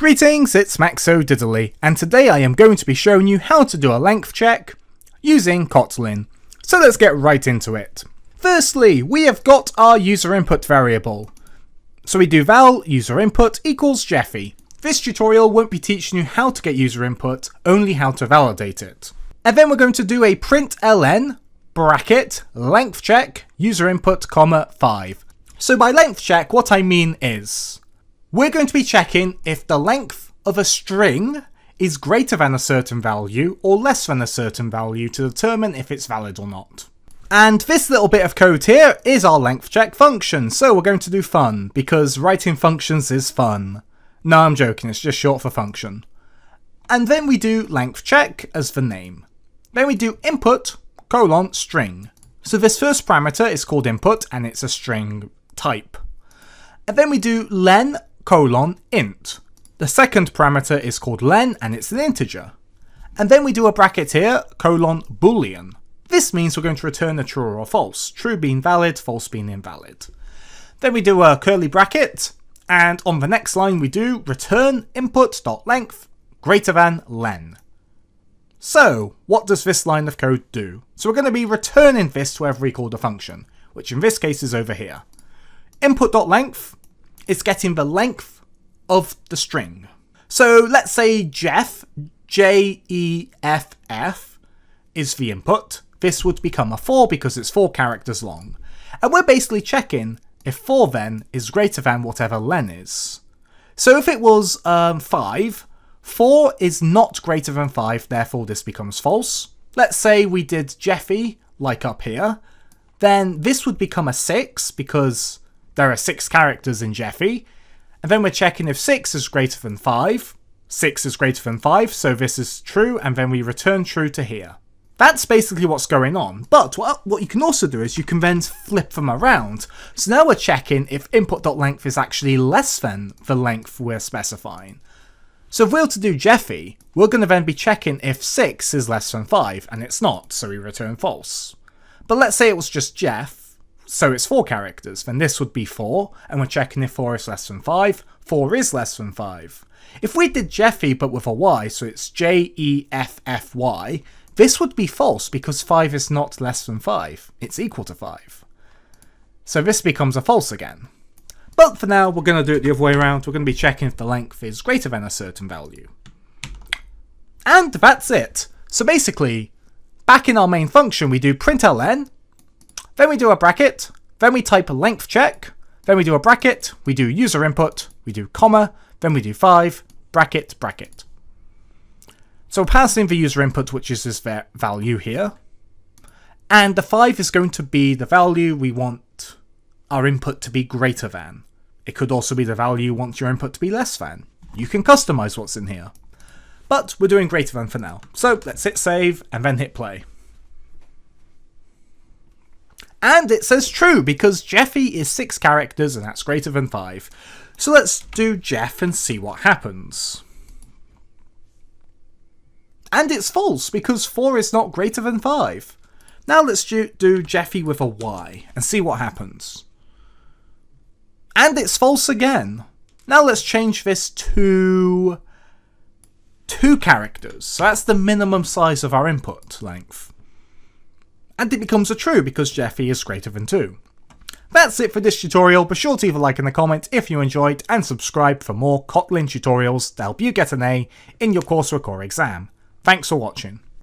Greetings, it's Maxo Diddly, and today I am going to be showing you how to do a length check using Kotlin. So let's get right into it. Firstly, we have got our user input variable. So we do val user input equals Jeffy. This tutorial won't be teaching you how to get user input, only how to validate it. And then we're going to do a println bracket length check user input comma 5. So by length check, what I mean is we're going to be checking if the length of a string is greater than a certain value or less than a certain value to determine if it's valid or not. And this little bit of code here is our length check function, so we're going to do fun, because writing functions is fun. No, I'm joking, it's just short for function. And then we do length check as the name. Then we do input colon string. So this first parameter is called input and it's a string type. And then we do len colon int. The second parameter is called len and it's an integer. And then we do a bracket here, colon boolean. This means we're going to return a true or false, true being valid, false being invalid. Then we do a curly bracket, and on the next line we do return input.length greater than len. So, what does this line of code do? So we're going to be returning this to wherever we call the function, which in this case is over here. Input.length is getting the length of the string. So let's say Jeff, J-E-F-F, is the input. This would become a 4 because it's 4 characters long. And we're basically checking if 4 then is greater than whatever len is. So if it was 5, 4 is not greater than 5, therefore this becomes false. Let's say we did Jeffy, like up here, then this would become a 6 because there are 6 characters in Jeffy. And then we're checking if 6 is greater than 5. 6 is greater than 5, so this is true, and then we return true to here. That's basically what's going on, but what you can also do is you can then flip them around. So now we're checking if input.length is actually less than the length we're specifying. So if we were to do Jeffy, we're going to then be checking if 6 is less than 5, and it's not, so we return false. But let's say it was just Jeff, so it's 4 characters, then this would be 4, and we're checking if 4 is less than 5, 4 is less than 5. If we did Jeffy but with a Y, so it's J-E-F-F-Y, this would be false because 5 is not less than 5, it's equal to 5. So this becomes a false again. But for now, we're going to do it the other way around. We're going to be checking if the length is greater than a certain value. And that's it. So basically, back in our main function, we do println, then we do a bracket, then we type a length check, then we do a bracket, we do user input, we do comma, then we do 5, bracket, bracket. So we're passing the user input, which is this value here. And the 5 is going to be the value we want our input to be greater than. It could also be the value you want your input to be less than. You can customize what's in here. But we're doing greater than for now. So let's hit save and then hit play. And it says true because Jeffy is 6 characters and that's greater than 5. So let's do Jeff and see what happens. And it's false because 4 is not greater than 5. Now let's do Jeffy with a Y and see what happens. And it's false again. Now let's change this to 2 characters. So that's the minimum size of our input length. And it becomes a true because Jeffy is greater than 2. That's it for this tutorial. Be sure to leave a like and a comment if you enjoyed and subscribe for more Kotlin tutorials to help you get an A in your coursework or exam. Thanks for watching.